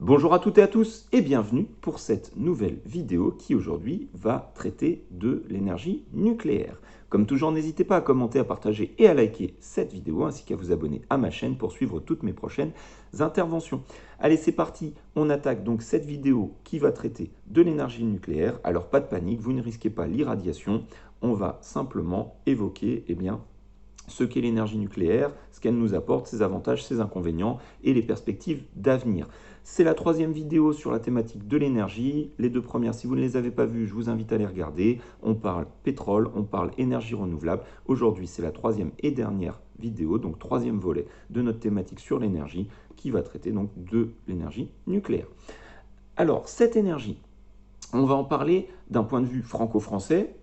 Bonjour à toutes et à tous et bienvenue pour cette nouvelle vidéo qui aujourd'hui va traiter de l'énergie nucléaire. Comme toujours, n'hésitez pas à commenter, à partager et à liker cette vidéo ainsi qu'à vous abonner à ma chaîne pour suivre toutes mes prochaines interventions. Allez, c'est parti, on attaque donc cette vidéo qui va traiter de l'énergie nucléaire. Alors pas de panique, vous ne risquez pas l'irradiation, on va simplement évoquer ce qu'est l'énergie nucléaire, ce qu'elle nous apporte, ses avantages, ses inconvénients et les perspectives d'avenir. C'est la troisième vidéo sur la thématique de l'énergie. Les deux premières, si vous ne les avez pas vues, je vous invite à les regarder. On parle pétrole, on parle énergie renouvelable. Aujourd'hui, c'est la troisième et dernière vidéo, donc troisième volet de notre thématique sur l'énergie qui va traiter donc de l'énergie nucléaire. Alors, cette énergie, on va en parler d'un point de vue franco-français,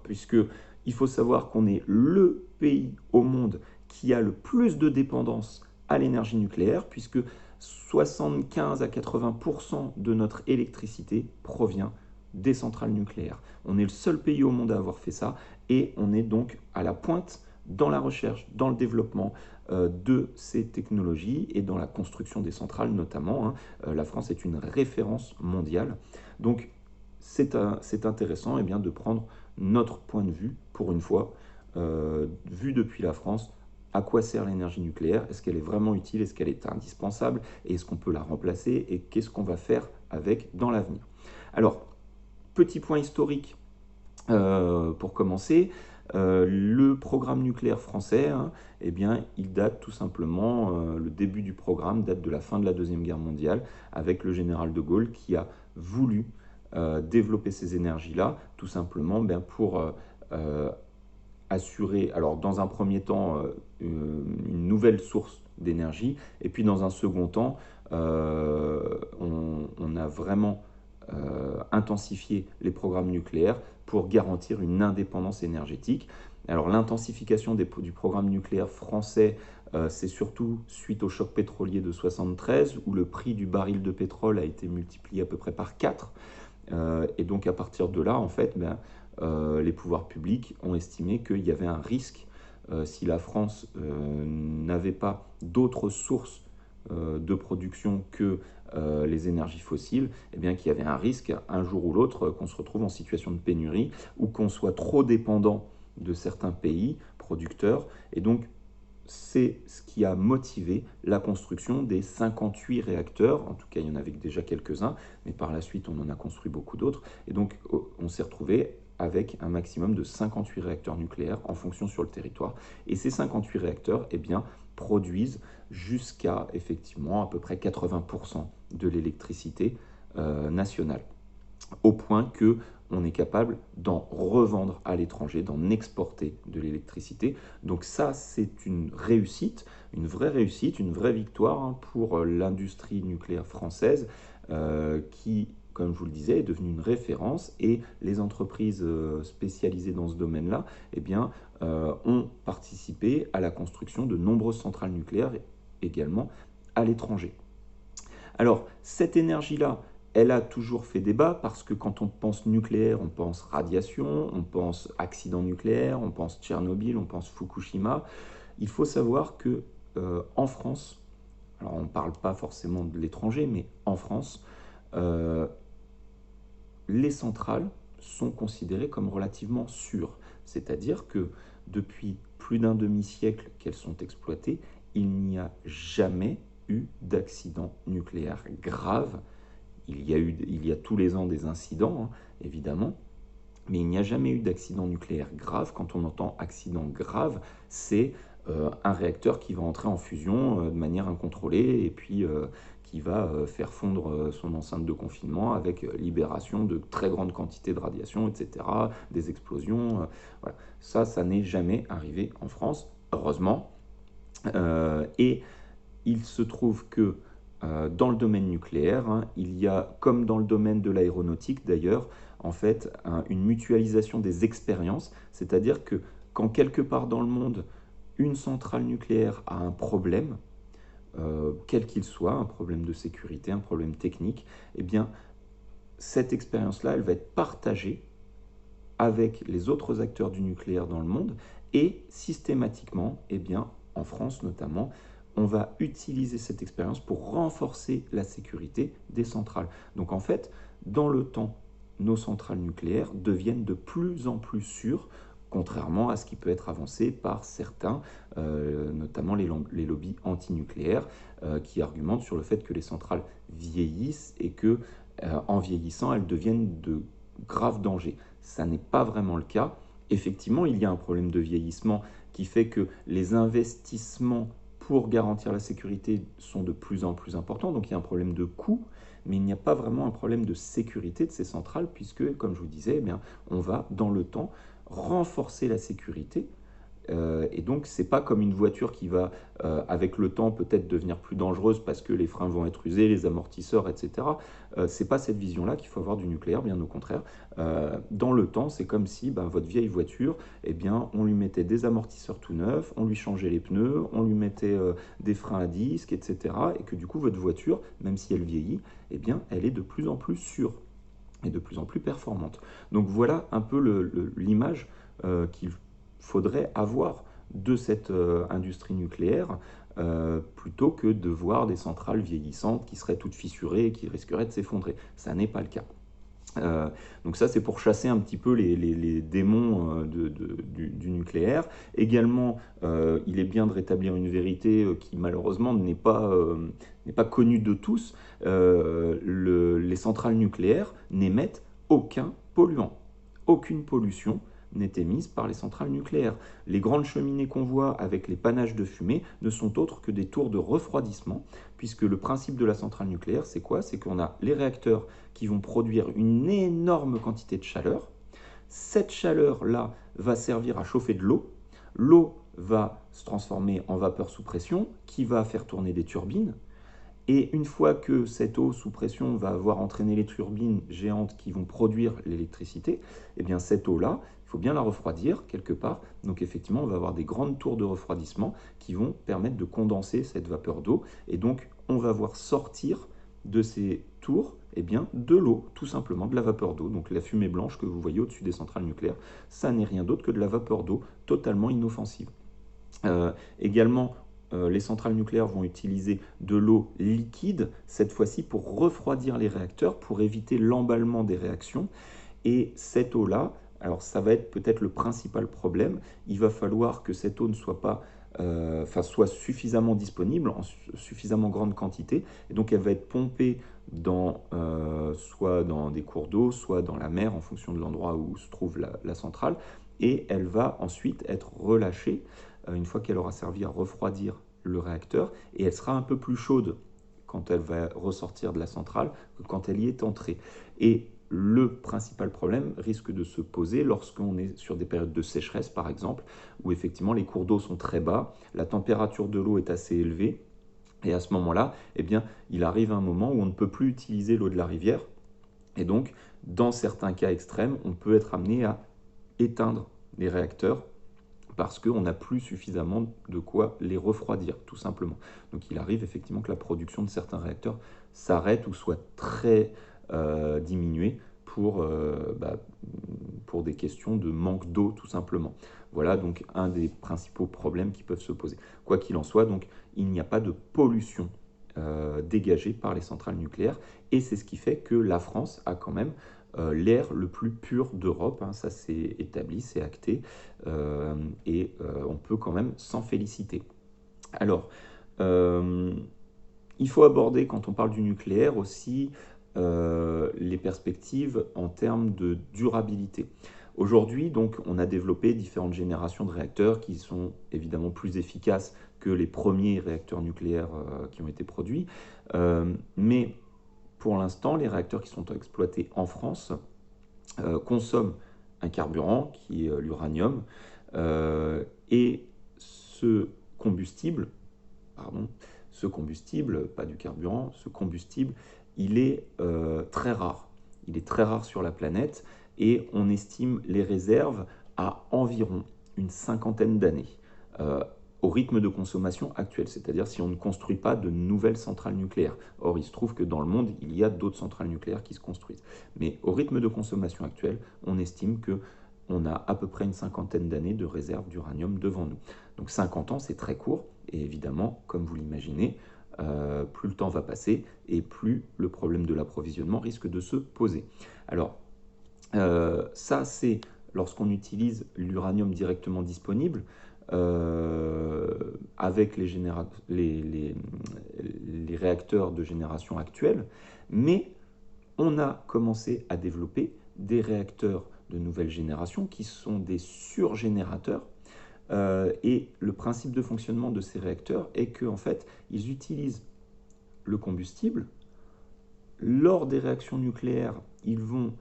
puisque il faut savoir qu'on est le pays au monde qui a le plus de dépendance à l'énergie nucléaire, puisque 75 à 80% de notre électricité provient des centrales nucléaires. On est le seul pays au monde à avoir fait ça, et on est donc à la pointe dans la recherche, dans le développement de ces technologies et dans la construction des centrales notamment. La France est une référence mondiale. Donc, c'est intéressant de prendre notre point de vue, pour une fois, vu depuis la France. À quoi sert l'énergie nucléaire? Est-ce qu'elle est vraiment utile? Est-ce qu'elle est indispensable? Et est-ce qu'on peut la remplacer? Et qu'est-ce qu'on va faire avec dans l'avenir? Alors, petit point historique pour commencer. Le programme nucléaire français, il date tout simplement, le début du programme date de la fin de la Deuxième Guerre mondiale, avec le général de Gaulle qui a voulu développer ces énergies-là, tout simplement pour assurer, alors dans un premier temps, une nouvelle source d'énergie, et puis dans un second temps, on a vraiment intensifié les programmes nucléaires pour garantir une indépendance énergétique. Alors l'intensification du programme nucléaire français, c'est surtout suite au choc pétrolier de 1973, où le prix du baril de pétrole a été multiplié à peu près par 4. Et donc à partir de là, en fait, les pouvoirs publics ont estimé qu'il y avait un risque, si la France n'avait pas d'autres sources de production que les énergies fossiles, qu'il y avait un risque, un jour ou l'autre, qu'on se retrouve en situation de pénurie ou qu'on soit trop dépendant de certains pays producteurs. Et donc, c'est ce qui a motivé la construction des 58 réacteurs. En tout cas, il y en avait déjà quelques-uns, mais par la suite, on en a construit beaucoup d'autres. Et donc, on s'est retrouvé avec un maximum de 58 réacteurs nucléaires en fonction sur le territoire. Et ces 58 réacteurs, produisent jusqu'à, effectivement, à peu près 80% de l'électricité nationale. Au point que on est capable d'en revendre à l'étranger, d'en exporter de l'électricité. Donc ça, c'est une réussite, une vraie victoire pour l'industrie nucléaire française qui, comme je vous le disais, est devenue une référence, et les entreprises spécialisées dans ce domaine-là ont participé à la construction de nombreuses centrales nucléaires également à l'étranger. Alors, cette énergie-là, elle a toujours fait débat parce que quand on pense nucléaire, on pense radiation, on pense accident nucléaire, on pense Tchernobyl, on pense Fukushima. Il faut savoir que en France, alors on ne parle pas forcément de l'étranger, mais en France, les centrales sont considérées comme relativement sûres. C'est-à-dire que depuis plus d'un demi-siècle qu'elles sont exploitées, il n'y a jamais eu d'accident nucléaire grave. Il y a tous les ans des incidents, évidemment, mais il n'y a jamais eu d'accident nucléaire grave. Quand on entend accident grave, c'est un réacteur qui va entrer en fusion de manière incontrôlée et puis qui va faire fondre son enceinte de confinement avec libération de très grandes quantités de radiation, etc., des explosions. Voilà. Ça n'est jamais arrivé en France, heureusement. Et il se trouve que dans le domaine nucléaire, il y a, comme dans le domaine de l'aéronautique d'ailleurs, en fait, une mutualisation des expériences, c'est-à-dire que quand quelque part dans le monde, une centrale nucléaire a un problème, quel qu'il soit, un problème de sécurité, un problème technique, cette expérience-là, elle va être partagée avec les autres acteurs du nucléaire dans le monde, et systématiquement, en France notamment, on va utiliser cette expérience pour renforcer la sécurité des centrales. Donc en fait, dans le temps, nos centrales nucléaires deviennent de plus en plus sûres, contrairement à ce qui peut être avancé par certains, notamment les lobbies antinucléaires, qui argumentent sur le fait que les centrales vieillissent et que, en vieillissant, elles deviennent de graves dangers. Ça n'est pas vraiment le cas. Effectivement, il y a un problème de vieillissement qui fait que les investissements pour garantir la sécurité sont de plus en plus importants, donc il y a un problème de coût, mais il n'y a pas vraiment un problème de sécurité de ces centrales, puisque, comme je vous disais, eh bien, on va, dans le temps, renforcer la sécurité. Et donc, ce n'est pas comme une voiture qui va, avec le temps, peut-être devenir plus dangereuse parce que les freins vont être usés, les amortisseurs, etc. Ce n'est pas cette vision-là qu'il faut avoir du nucléaire, bien au contraire. Dans le temps, c'est comme si votre vieille voiture, eh bien, on lui mettait des amortisseurs tout neufs, on lui changeait les pneus, on lui mettait des freins à disque, etc. Et que du coup, votre voiture, même si elle vieillit, eh bien, elle est de plus en plus sûre et de plus en plus performante. Donc voilà un peu l'image qu'il faudrait avoir de cette industrie nucléaire, plutôt que de voir des centrales vieillissantes qui seraient toutes fissurées et qui risqueraient de s'effondrer. Ça n'est pas le cas. Donc ça, c'est pour chasser un petit peu les démons du nucléaire. Également, il est bien de rétablir une vérité qui malheureusement n'est pas connue de tous. Les centrales nucléaires n'émettent aucun polluant, aucune pollution n'est émise par les centrales nucléaires. Les grandes cheminées qu'on voit avec les panaches de fumée ne sont autres que des tours de refroidissement, puisque le principe de la centrale nucléaire, c'est quoi? C'est qu'on a les réacteurs qui vont produire une énorme quantité de chaleur. Cette chaleur-là va servir à chauffer de l'eau. L'eau va se transformer en vapeur sous pression, qui va faire tourner des turbines. Et une fois que cette eau sous pression va avoir entraîné les turbines géantes qui vont produire l'électricité, eh bien cette eau-là, il faut bien la refroidir quelque part. Donc effectivement, on va avoir des grandes tours de refroidissement qui vont permettre de condenser cette vapeur d'eau. Et donc, on va voir sortir de ces tours eh bien, de l'eau, tout simplement, de la vapeur d'eau. Donc la fumée blanche que vous voyez au-dessus des centrales nucléaires, ça n'est rien d'autre que de la vapeur d'eau totalement inoffensive. Également, les centrales nucléaires vont utiliser de l'eau liquide, cette fois-ci pour refroidir les réacteurs, pour éviter l'emballement des réactions. Et cette eau-là, alors ça va être peut-être le principal problème, il va falloir que cette eau ne soit pas, soit suffisamment disponible, en suffisamment grande quantité, et donc elle va être pompée soit dans des cours d'eau, soit dans la mer, en fonction de l'endroit où se trouve la centrale, et elle va ensuite être relâchée une fois qu'elle aura servi à refroidir le réacteur, et elle sera un peu plus chaude quand elle va ressortir de la centrale que quand elle y est entrée. Et le principal problème risque de se poser lorsqu'on est sur des périodes de sécheresse, par exemple, où effectivement les cours d'eau sont très bas, la température de l'eau est assez élevée, et à ce moment-là, eh bien, il arrive un moment où on ne peut plus utiliser l'eau de la rivière, et donc, dans certains cas extrêmes, on peut être amené à éteindre les réacteurs parce qu'on n'a plus suffisamment de quoi les refroidir, tout simplement. Donc il arrive effectivement que la production de certains réacteurs s'arrête ou soit très diminuée pour des questions de manque d'eau, tout simplement. Voilà donc un des principaux problèmes qui peuvent se poser. Quoi qu'il en soit, donc, il n'y a pas de pollution dégagée par les centrales nucléaires, et c'est ce qui fait que la France a quand même l'air le plus pur d'Europe, hein, ça c'est établi, c'est acté, et on peut quand même s'en féliciter. Alors, il faut aborder, quand on parle du nucléaire aussi, les perspectives en termes de durabilité. Aujourd'hui, donc, on a développé différentes générations de réacteurs qui sont évidemment plus efficaces que les premiers réacteurs nucléaires qui ont été produits, mais pour l'instant, les réacteurs qui sont exploités en France consomment un carburant qui est l'uranium, et ce combustible, pas du carburant, ce combustible, il est très rare. Il est très rare sur la planète, et on estime les réserves à environ une cinquantaine d'années. Au rythme de consommation actuel, c'est-à-dire si on ne construit pas de nouvelles centrales nucléaires. Or, il se trouve que dans le monde, il y a d'autres centrales nucléaires qui se construisent. Mais au rythme de consommation actuel, on estime qu'on a à peu près une cinquantaine d'années de réserve d'uranium devant nous. Donc 50 ans, c'est très court, Et évidemment, comme vous l'imaginez, plus le temps va passer et plus le problème de l'approvisionnement risque de se poser. Alors, ça, c'est lorsqu'on utilise l'uranium directement disponible avec les réacteurs de génération actuelle, mais on a commencé à développer des réacteurs de nouvelle génération qui sont des surgénérateurs. Et le principe de fonctionnement de ces réacteurs est qu'en fait, ils utilisent le combustible. Lors des réactions nucléaires, ils vont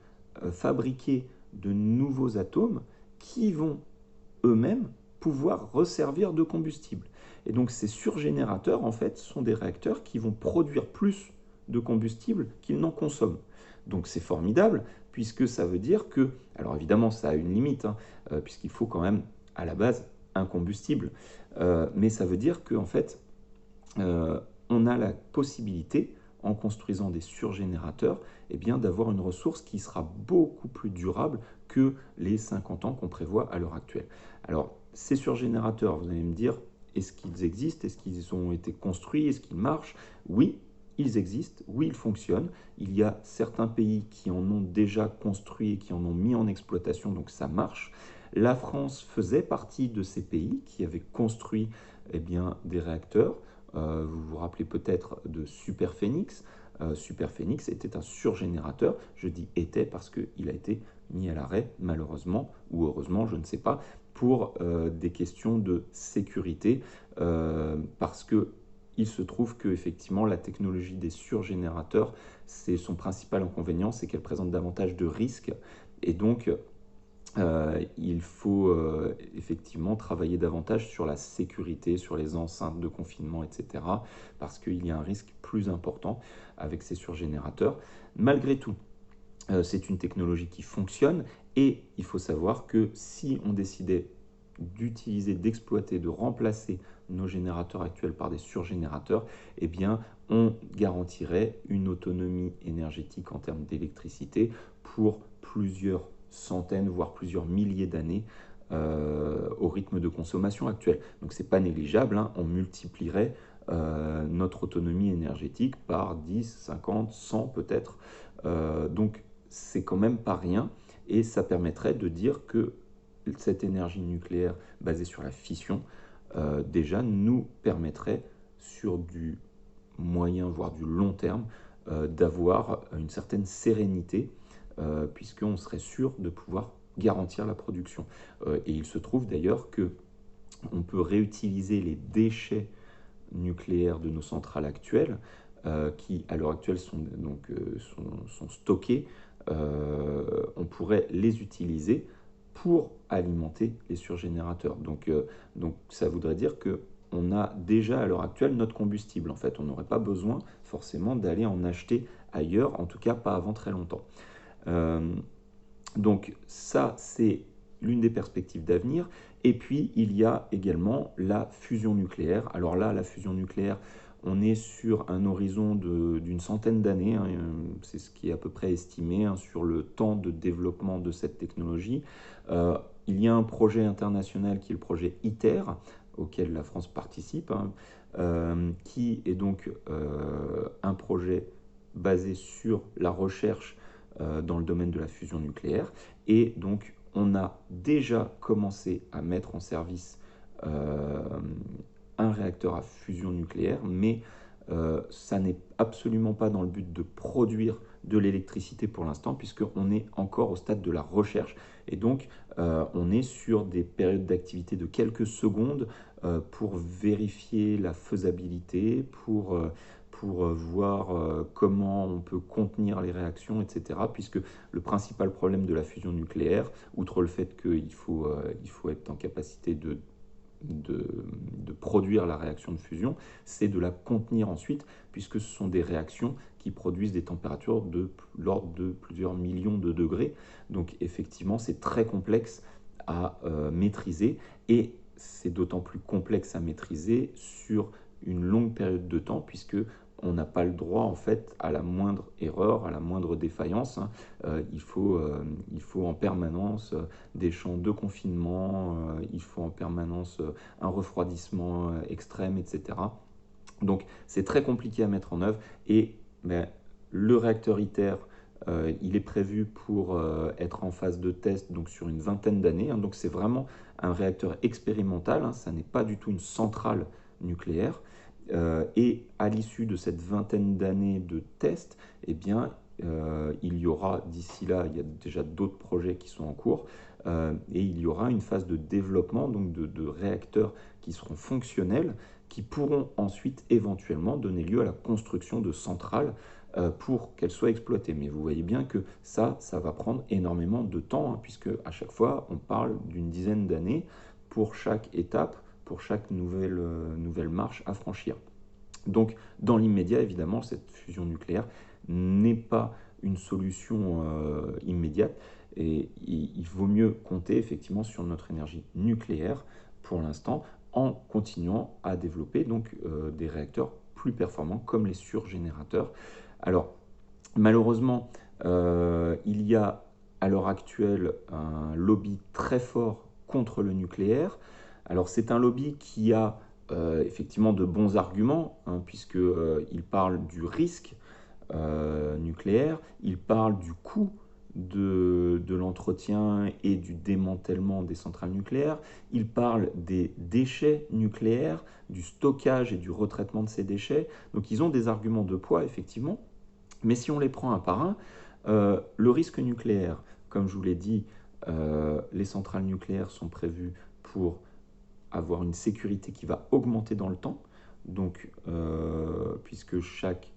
fabriquer de nouveaux atomes qui vont eux-mêmes pouvoir resservir de combustible. Et donc ces surgénérateurs, en fait, sont des réacteurs qui vont produire plus de combustible qu'ils n'en consomment. Donc c'est formidable, puisque ça veut dire que, alors évidemment ça a une limite, puisqu'il faut quand même à la base un combustible, mais ça veut dire qu'en fait, on a la possibilité, en construisant des surgénérateurs, eh bien, d'avoir une ressource qui sera beaucoup plus durable que les 50 ans qu'on prévoit à l'heure actuelle. Alors, ces surgénérateurs, vous allez me dire, est-ce qu'ils existent? Est-ce qu'ils ont été construits? Est-ce qu'ils marchent? Oui, ils existent, oui, ils fonctionnent. Il y a certains pays qui en ont déjà construit et qui en ont mis en exploitation, donc ça marche. La France faisait partie de ces pays qui avaient construit eh bien, des réacteurs. Vous vous rappelez peut-être de Superphénix. Superphénix était un surgénérateur. Je dis était parce qu'il a été mis à l'arrêt, malheureusement, ou heureusement, je ne sais pas, pour des questions de sécurité, parce que il se trouve que effectivement la technologie des surgénérateurs, c'est son principal inconvénient, c'est qu'elle présente davantage de risques, et donc il faut effectivement travailler davantage sur la sécurité, sur les enceintes de confinement, etc., parce qu'il y a un risque plus important avec ces surgénérateurs. Malgré tout, c'est une technologie qui fonctionne, et il faut savoir que si on décidait d'utiliser, d'exploiter, de remplacer nos générateurs actuels par des surgénérateurs, eh bien, on garantirait une autonomie énergétique en termes d'électricité pour plusieurs centaines, voire plusieurs milliers d'années au rythme de consommation actuel. Donc c'est pas négligeable, hein, on multiplierait notre autonomie énergétique par 10, 50, 100 peut-être. Donc c'est quand même pas rien, et ça permettrait de dire que cette énergie nucléaire basée sur la fission déjà nous permettrait sur du moyen voire du long terme d'avoir une certaine sérénité puisqu'on serait sûr de pouvoir garantir la production. Et il se trouve d'ailleurs que on peut réutiliser les déchets nucléaires de nos centrales actuelles qui à l'heure actuelle sont stockés. On pourrait les utiliser pour alimenter les surgénérateurs. Donc ça voudrait dire que on a déjà à l'heure actuelle notre combustible. En fait, on n'aurait pas besoin forcément d'aller en acheter ailleurs, en tout cas pas avant très longtemps. Donc ça, c'est l'une des perspectives d'avenir. Et puis, il y a également la fusion nucléaire. Alors là, la fusion nucléaire, on est sur un horizon d'une centaine d'années, hein, c'est ce qui est à peu près estimé hein, sur le temps de développement de cette technologie. Il y a un projet international qui est le projet ITER, auquel la France participe, hein, qui est donc un projet basé sur la recherche dans le domaine de la fusion nucléaire. Et donc, on a déjà commencé à mettre en service un réacteur à fusion nucléaire, mais ça n'est absolument pas dans le but de produire de l'électricité pour l'instant, puisqu'on est encore au stade de la recherche. Et donc, on est sur des périodes d'activité de quelques secondes pour vérifier la faisabilité, pour voir comment on peut contenir les réactions, etc. Puisque le principal problème de la fusion nucléaire, outre le fait qu'il faut être en capacité de produire la réaction de fusion, c'est de la contenir ensuite, puisque ce sont des réactions qui produisent des températures de l'ordre de plusieurs millions de degrés. Donc effectivement, c'est très complexe à maîtriser, et c'est d'autant plus complexe à maîtriser sur une longue période de temps, puisque on n'a pas le droit, en fait, à la moindre erreur, à la moindre défaillance, hein. Il faut en permanence des champs de confinement, il faut en permanence un refroidissement extrême, etc. Donc, c'est très compliqué à mettre en œuvre. Et ben, le réacteur ITER, il est prévu pour être en phase de test donc sur une vingtaine d'années, hein. Donc, c'est vraiment un réacteur expérimental, hein. Ça n'est pas du tout une centrale nucléaire. Et à l'issue de cette vingtaine d'années de tests, eh bien, il y aura d'ici là, il y a déjà d'autres projets qui sont en cours, et il y aura une phase de développement donc de réacteurs qui seront fonctionnels, qui pourront ensuite éventuellement donner lieu à la construction de centrales pour qu'elles soient exploitées. Mais vous voyez bien que ça va prendre énormément de temps, hein, puisque à chaque fois, on parle d'une dizaine d'années pour chaque étape, pour chaque nouvelle marche à franchir. Donc, dans l'immédiat, évidemment, cette fusion nucléaire n'est pas une solution immédiate, et il vaut mieux compter effectivement sur notre énergie nucléaire pour l'instant, en continuant à développer donc des réacteurs plus performants comme les surgénérateurs. Alors, malheureusement, il y a à l'heure actuelle un lobby très fort contre le nucléaire. Alors, c'est un lobby qui a effectivement de bons arguments, hein, puisqu'il parle du risque nucléaire, il parle du coût de l'entretien et du démantèlement des centrales nucléaires, il parle des déchets nucléaires, du stockage et du retraitement de ces déchets. Donc ils ont des arguments de poids, effectivement, mais si on les prend un par un, le risque nucléaire, comme je vous l'ai dit, les centrales nucléaires sont prévues pour avoir une sécurité qui va augmenter dans le temps, donc puisque chaque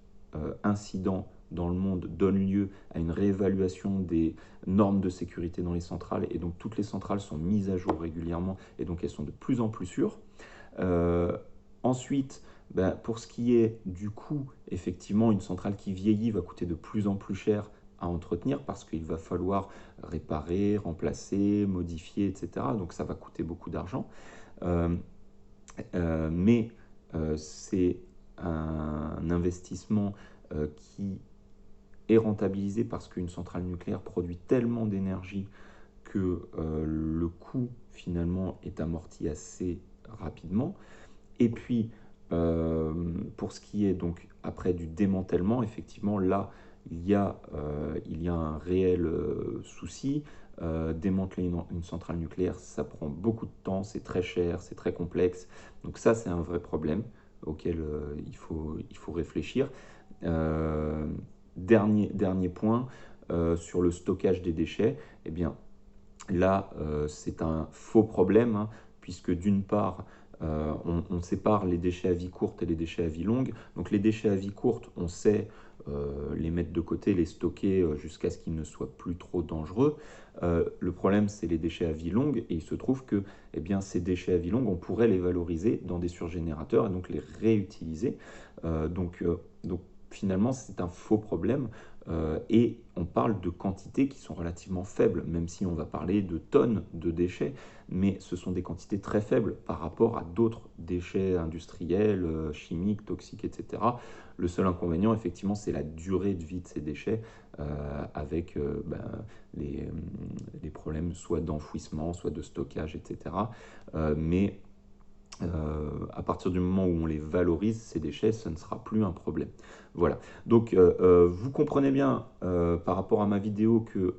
incident dans le monde donne lieu à une réévaluation des normes de sécurité dans les centrales, et donc toutes les centrales sont mises à jour régulièrement, et donc elles sont de plus en plus sûres. Ensuite, ben, pour ce qui est du coût, effectivement, une centrale qui vieillit va coûter de plus en plus cher à entretenir, parce qu'il va falloir réparer, remplacer, modifier, etc. Donc ça va coûter beaucoup d'argent. Mais c'est un investissement qui est rentabilisé parce qu'une centrale nucléaire produit tellement d'énergie que le coût finalement est amorti assez rapidement. Et puis pour ce qui est donc après du démantèlement, effectivement là il y a un réel souci. Démanteler une centrale nucléaire, ça prend beaucoup de temps, c'est très cher, c'est très complexe. Donc ça, c'est un vrai problème auquel il faut réfléchir. Dernier point, sur le stockage des déchets, eh bien, là, c'est un faux problème, hein, puisque d'une part, on sépare les déchets à vie courte et les déchets à vie longue. Donc les déchets à vie courte, on sait les mettre de côté, les stocker jusqu'à ce qu'ils ne soient plus trop dangereux. Le problème, c'est les déchets à vie longue, et il se trouve que eh bien, ces déchets à vie longue, on pourrait les valoriser dans des surgénérateurs et donc les réutiliser. Donc finalement, c'est un faux problème. Et on parle de quantités qui sont relativement faibles, même si on va parler de tonnes de déchets, mais ce sont des quantités très faibles par rapport à d'autres déchets industriels, chimiques, toxiques, etc. Le seul inconvénient, effectivement, c'est la durée de vie de ces déchets, avec les problèmes soit d'enfouissement, soit de stockage, etc. Mais à partir du moment où on les valorise, ces déchets, ce ne sera plus un problème. Voilà. Donc, vous comprenez bien par rapport à ma vidéo que,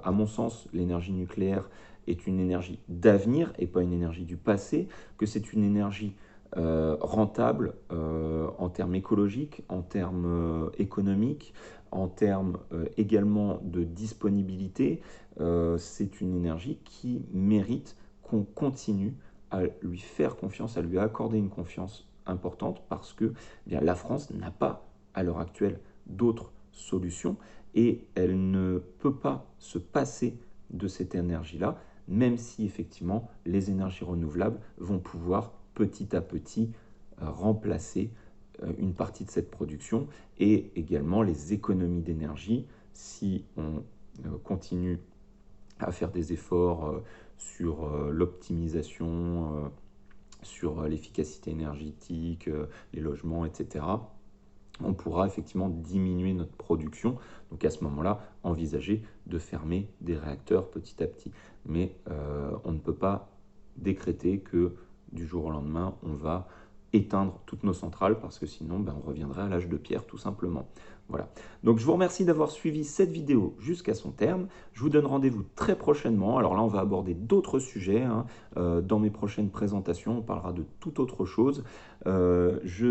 à mon sens, l'énergie nucléaire est une énergie d'avenir et pas une énergie du passé, que c'est une énergie rentable en termes écologiques, en termes économiques, en termes également de disponibilité. C'est une énergie qui mérite qu'on continue à lui faire confiance, à lui accorder une confiance importante, parce que eh bien, la France n'a pas à l'heure actuelle d'autres solutions, et elle ne peut pas se passer de cette énergie-là, même si effectivement les énergies renouvelables vont pouvoir petit à petit remplacer une partie de cette production, et également les économies d'énergie si on continue à faire des efforts sur l'optimisation, sur l'efficacité énergétique, les logements, etc. on pourra effectivement diminuer notre production. Donc à ce moment-là, envisager de fermer des réacteurs petit à petit. Mais on ne peut pas décréter que du jour au lendemain, on va éteindre toutes nos centrales parce que sinon, on reviendrait à l'âge de pierre tout simplement. Voilà. Donc je vous remercie d'avoir suivi cette vidéo jusqu'à son terme. Je vous donne rendez-vous très prochainement. Alors là, on va aborder d'autres sujets. Dans mes prochaines présentations, on parlera de toute autre chose. Je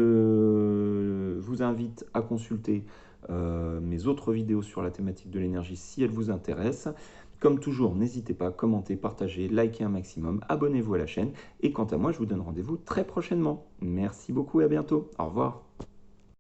vous invite à consulter mes autres vidéos sur la thématique de l'énergie si elles vous intéressent. Comme toujours, n'hésitez pas à commenter, partager, liker un maximum, abonnez-vous à la chaîne. Et quant à moi, je vous donne rendez-vous très prochainement. Merci beaucoup et à bientôt. Au revoir.